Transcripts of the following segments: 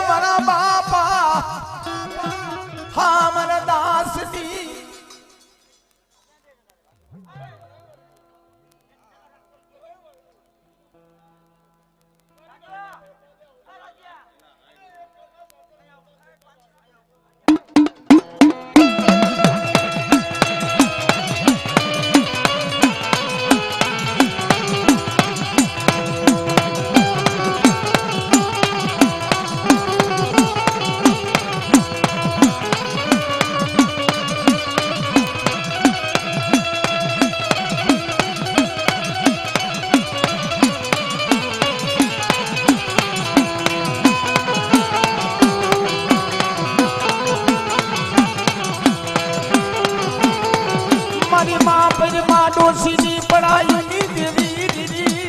મારા બાપા હા મારા દાસની મારી માં પર માં ડોસીની પડાઈની દેવી દીદી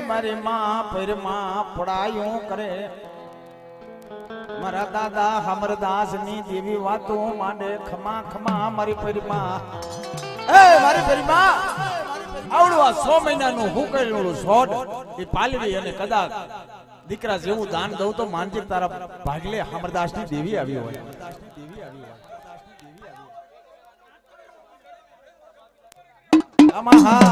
મારી માં પર માં પડાયું કરે મારા દાદા હમરદાસ ની દેવી વાતો માંડે ખમા ખમા મારી પર માં મારી પર માં આવડવા 100 મહિનાનું હુકેલું સોડ એ પાલવી અને કદાચ દીકરા જેવું દાન દઉં તો માનજી તારા ભાગલે હમરદાસ ની દેવી આવી હોય આમાં હા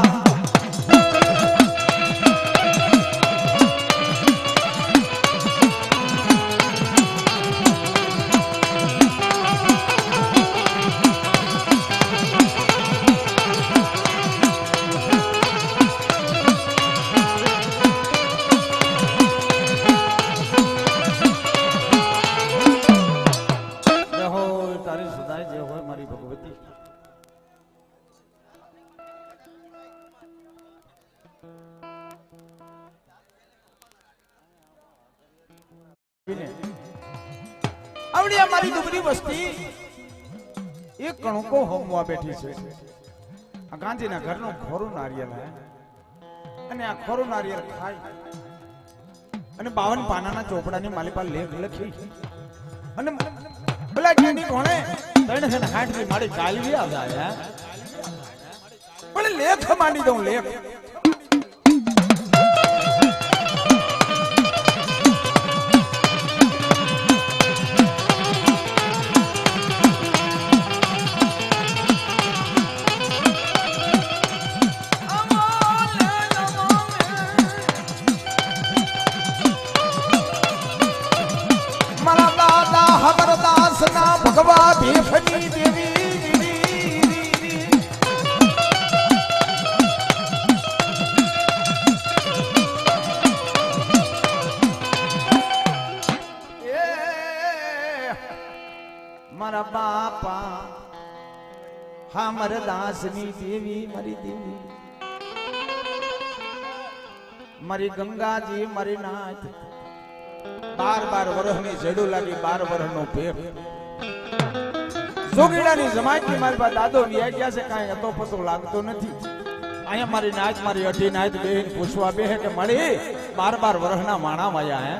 આવડી અમારી દુબળી વસ્તી એક કણકો હોમવા બેઠી છે આ ગાંધીના ઘરનું ખોરું નારિયેળ હે અને આ ખોરું નારિયેળ ખાય અને 52 પાનાના ચોપડાની માલિપા લેખ લખી અને ભલા જ્ઞાની કોણે 360 ની મારી કાલવી આવ્યા હે પણ લેખ માંડી દઉં લેખ હમરદાસ ના ભગવા ભીફની દેવી મારા બાપા હમરદાસ ની દેવી મારી દેવી મારી ગંગાજી મારી નાથ 12 વર્ષની જેડું લાગી 12 વર્ષનો ભેખ જોગીડાની જમાઈની મારી પાસે દાદો વ્યા ગયા છે કાંઈ હતો પતો લાગતો નથી અહીંયા મારી નાચ મારી અઢી નાચ બેન પૂછવા બે કે મળી 12 વર્ષના માણા વાયા હે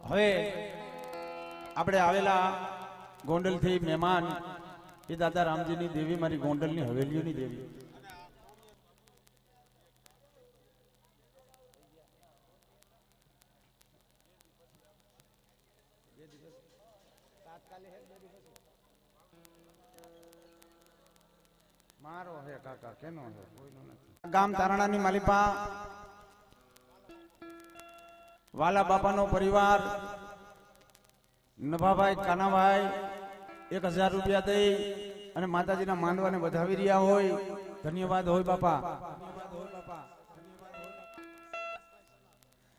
હવે આપણે આવેલા ગોંડલ થી મહેમાન એ દાદા રામજી ની દેવી મારી ગોંડલ ની હવેલીઓની દેવી મારો હે કાકા કેનો હે કોઈનો નથી. ગામ તારણાની માલિપા વાલા બાપાનો પરિવાર નભાભાઈ કાનાભાઈ 1000 રૂપિયા દઈ અને માતાજીના માંડવાને વધાવી રહ્યા હોય. ધન્યવાદ હોય બાપા.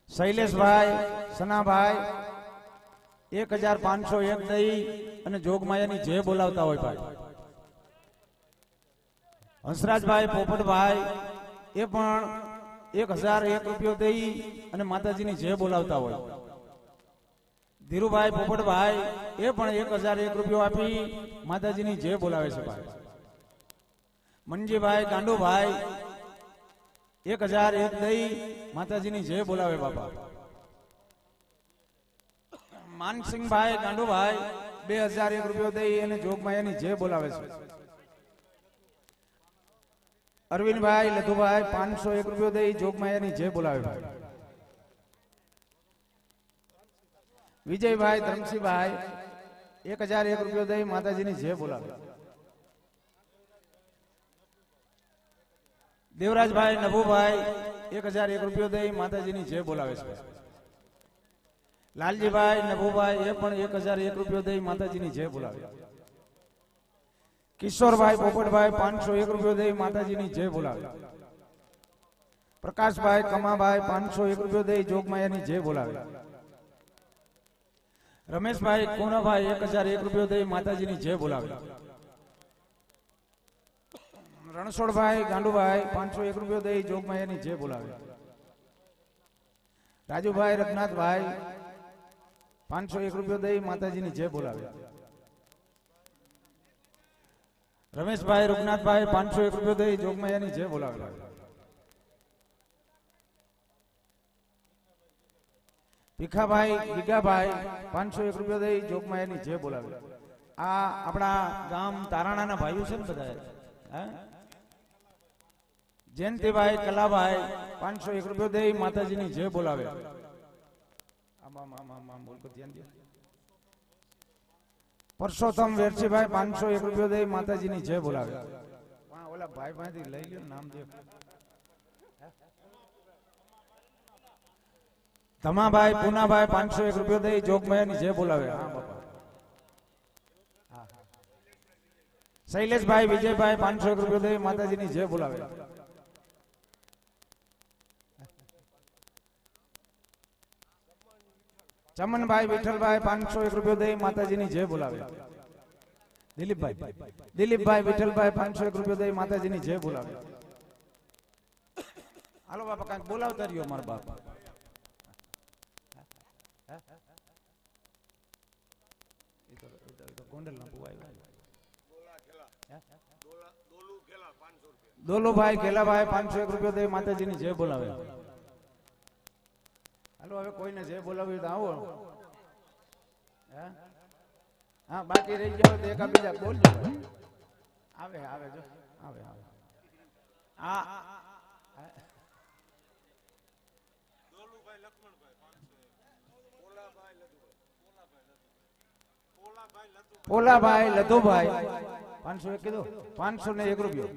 શૈલેષભાઈ સનાભાઈ 1501 દઈ અને જોગમાયાની જે બોલાવતા હોય ભાઈ. હંસરાજભાઈ પોપટભાઈ એ પણ 1001 રૂપિયો દઈ અને માતાજીની જે બોલાવતા હોય. ધીરુભાઈ પોપટભાઈ એ પણ 1001 રૂપિયો આપી માતાજીની જે બોલાવે છે ભાઈ. મનજીભાઈ ગાંડુભાઈ 1001 દઈ માતાજીની જે બોલાવે બાપા. માનસિંહભાઈ ગાંડુભાઈ 2001 રૂપિયો દઈ અને જોગમાયાની જે બોલાવે છે. અરવિંદભાઈ લધુભાઈ 501 રૂપિયો દઈ જોગમાયાની જે બોલાવે ભાઈ. વિજયભાઈ ધરમસિંહભાઈ 1001 રૂપિયો દઈ માતાજીની જે બોલાવે. દેવરાજભાઈ નભુભાઈ 1001 રૂપિયો દઈ માતાજીની જે બોલાવે છે. લાલજીભાઈ નભુભાઈ એ પણ 1001 રૂપિયો દઈ માતાજીની જે બોલાવે. કિશોરભાઈ પોપટભાઈ 501 રૂપિયો દઈ માતાજીની જે બોલાવે. પ્રકાશભાઈ કમાભાઈ 501 રૂપિયો દઈ જોગમાયાની જે બોલાવે. રમેશભાઈ કોનાભાઈ 1001 રૂપિયો દઈ માતાજીની જે બોલાવે. રણછોડભાઈ ગાંડુભાઈ 501 રૂપિયો દઈ જોગમાયાની જે બોલાવે. રાજુભાઈ રઘનાથભાઈ 501 રૂપિયો દઈ માતાજીની જે બોલાવે. રમેશભાઈ રઘુનાથભાઈ 501 રૂપિયો દઈ જોગમાયાની જે બોલાવે. ભીખાભાઈ ગીગાભાઈ 501 રૂપિયો દઈ જોગમાયાની જે બોલાવે. આ આપણા ગામ તારાણાના ભાઈઓ છે ને બધા. જયંતિભાઈ કલાભાઈ 501 રૂપિયો દઈ માતાજીની જે બોલાવે. પરસોત્તમ વેરસીભાઈ 501 રૂપિયો દઈ માતાજીની જે બોલાવે. ઓલા ભાઈ પાસેથી લઈ લ્યો નામ દે. ધમાભાઈ પૂનાભાઈ 501 રૂપિયો દઈ જોગમાયાની જે બોલાવે. હા બાપા. શૈલેષભાઈ વિજયભાઈ 501 રૂપિયો દઈ માતાજીની જે બોલાવે. ચમનભાઈ વિઠ્ઠલભાઈ 501 રૂપિયો દઈ માતાજીની જે બોલાવે. દિલીપભાઈ વિઠ્ઠલભાઈ 501 રૂપિયો દઈ માતાજીની જે બોલાવે. હાલો બાપા કાંઈક બોલાવતા રહ્યો મારા બાપા. દોલુભાઈ ખેલાભાઈ 501 રૂપિયો દઈ માતાજીની જે બોલાવે. હાલો હવે કોઈને જે બોલાવ્યું તો આવો. હા બાકી રહી ગયા તો એકા બીજા બોલજો. આવે આવે જો આવે આવે. આ પોલાભાઈ લધુભાઈ 501 કીધું. 501 રૂપિયો.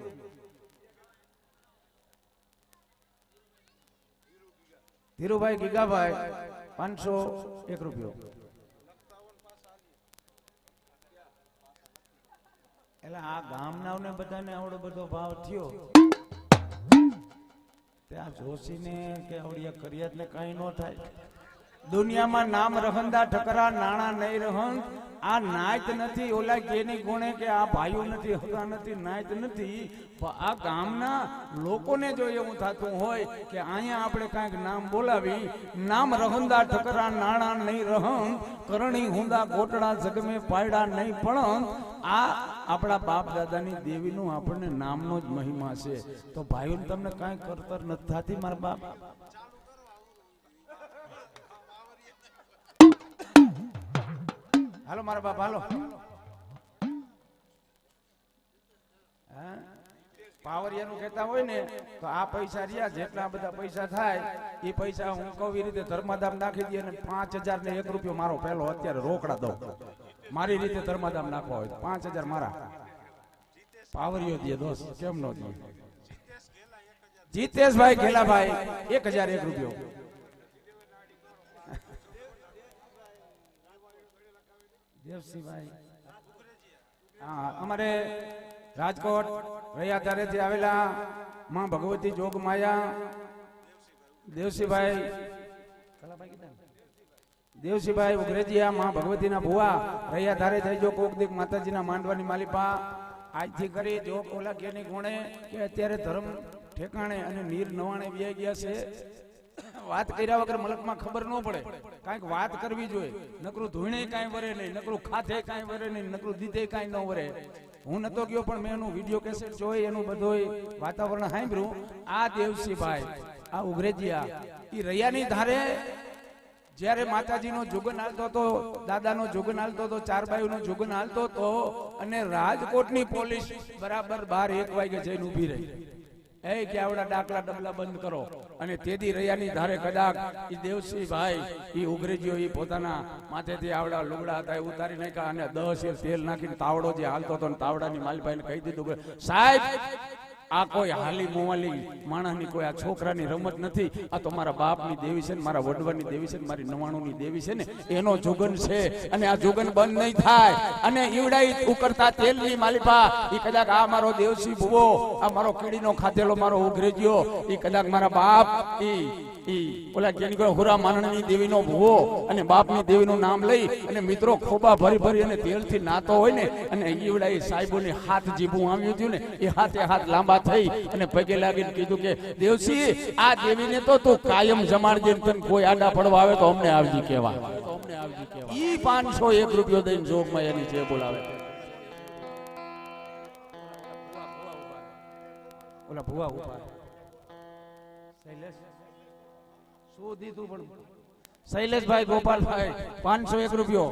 ધીરુભાઈ ગીગાભાઈ 501 રૂપિયો. એટલે આ ગામના બધાને આવડો બધો ભાવ થયો. ત્યાં જોશીને કે આવડિયા કરિયાતને કઈ ન થાય. દુનિયામાં નામ રહંદા ઠકરા નાણા નહીં રહન. આ નાયત નથી ઓલા કેની ગુણે કે આ ભાઈઓ નથી હગા નથી નાયત નથી. આ ગામના લોકોને જો એવું થતું હોય કે અહીંયા આપણે કાંઈક નામ બોલાવી. નામ રહંદા ઠકરા નાણા નહીં રહન. કરણી હુંદા ગોટડા જગમે પાયડા નહીં પણ. આ આપણા બાપ દાદાની દેવીનું આપણને નામનો જ મહિમા છે. તો ભાઈઓ તમને કાંઈ કરતર નથી થતી મારા બાપ. હાલો મારા બાપ હાલો. પાવરિયાનું કહેતા હોય ને તો આ પૈસા રહ્યા જેટલા બધા પૈસા થાય એ પૈસા હું કહું એ રીતે ધર્માદામ નાખી દઈએ અને 5001 રૂપિયો મારો પહેલો અત્યારે રોકડા દઉં. મારી રીતે ધર્માદામ નાખવા હોય 5000 મારા. પાવરિયો દે દોસ્ત, કેમ નો દે? જીતેશભાઈ ઘેલાભાઈ 1001 રૂપિયો. દેવસિંહભાઈ, હા, અમારે રાજકોટ રૈયા ધારેથી આવેલા માં ભગવતી જોગ માયા દેવસિંહભાઈ ઉગરેજીયા માં ભગવતીના ભુવા રૈયા ધારે થઈ જો કોક દીક માતાજીના માંડવાની માલિપા આજથી કરી જો ઓલા કેની ગુણે કે અત્યારે ધર્મ ઠેકાણે અને નીર નવાણે વ્યાઈ ગયા છે. વાત કર્યા વગર મલકમાં ખબર ન પડે, કાંઈક વાત કરવી જોઈએ. નકરું ધોઈને કાંઈ વરે નહીં, નકરું ખાતે કાંઈ વરે નહીં, નકરું દીધે કાંઈ ન વરે. હું નતો ગયો પણ મેં એનું વિડીયો કેસેટ જોઈ, એનું બધું વાતાવરણ સાંભળ્યું. આ દેવસિંહભાઈ આ ઉગરેજીયા ઈ રૈયાની ધારે જ્યારે માતાજીનો જુગન હાલતો હતો, દાદાનો જુગન હાલતો હતો, ચારબાઈનો જુગન હાલતો હતો અને રાજકોટની પોલીસ બરાબર 12-1 વાગે જઈને ઊભી રહી. એ કે આવડા ડાકલા ડબલા બંધ કરો. અને તેદી રૈયાની ધારે કદાચ ઈ દેવસિંહભાઈ ઈ ઉગરેજીઓ ઈ પોતાના માથેથી આવડા લુગડા હતા એ ઉતારી નાખ્યા અને 10 શેર તેલ નાખીને તાવડો જે હાલતો હતો ને તાવડાની માલભાઈને કહી દીધું કે સાહેબ આ કોઈ હાલી મોવાલી માણસની કોઈ આ છોકરાની રમત નથી, આ તો મારા બાપની દેવી છે ને, મારા વડવાની દેવી છે ને, મારી 99ની દેવી છે ને, એનો જુગન છે અને આ જુગન બંધ નહીં થાય. અને ઈવડાઈ ઉકળતા તેલની માલિપા ઈ કદાચ આ મારો દેવસિંહ ભુવો, આ મારો કીડીનો ખાધેલો મારો ઉઘરેજ્યો, ઈ કદાચ મારા બાપ ઈ ઓલા કેની કોઈ હુરા માનણની દેવીનો ભુવો અને બાપની દેવીનું નામ લઈ અને મિત્રો ખોબા ભરી ભરી અને તેલથી નાતો હોય ને, અને ઈવડાઈ સાહેબોની હાથ જીભું આવ્યું હતું ને, એ હાથે હાથ લાંબા થઈ અને પગે લાગીને કીધું કે દેવસિંહ આ દેવીને તો તું કાયમ જમાડજે, તને કોઈ આડા પડવા આવે તો અમને આવજી કહેવા. ઈ 501 રૂપિયો દઈને જોગમાં એની જે બોલાવે. ઓલા ભુવા ઉભા શૈલેષભાઈ ગોપાલભાઈ 501 રૂપિયો.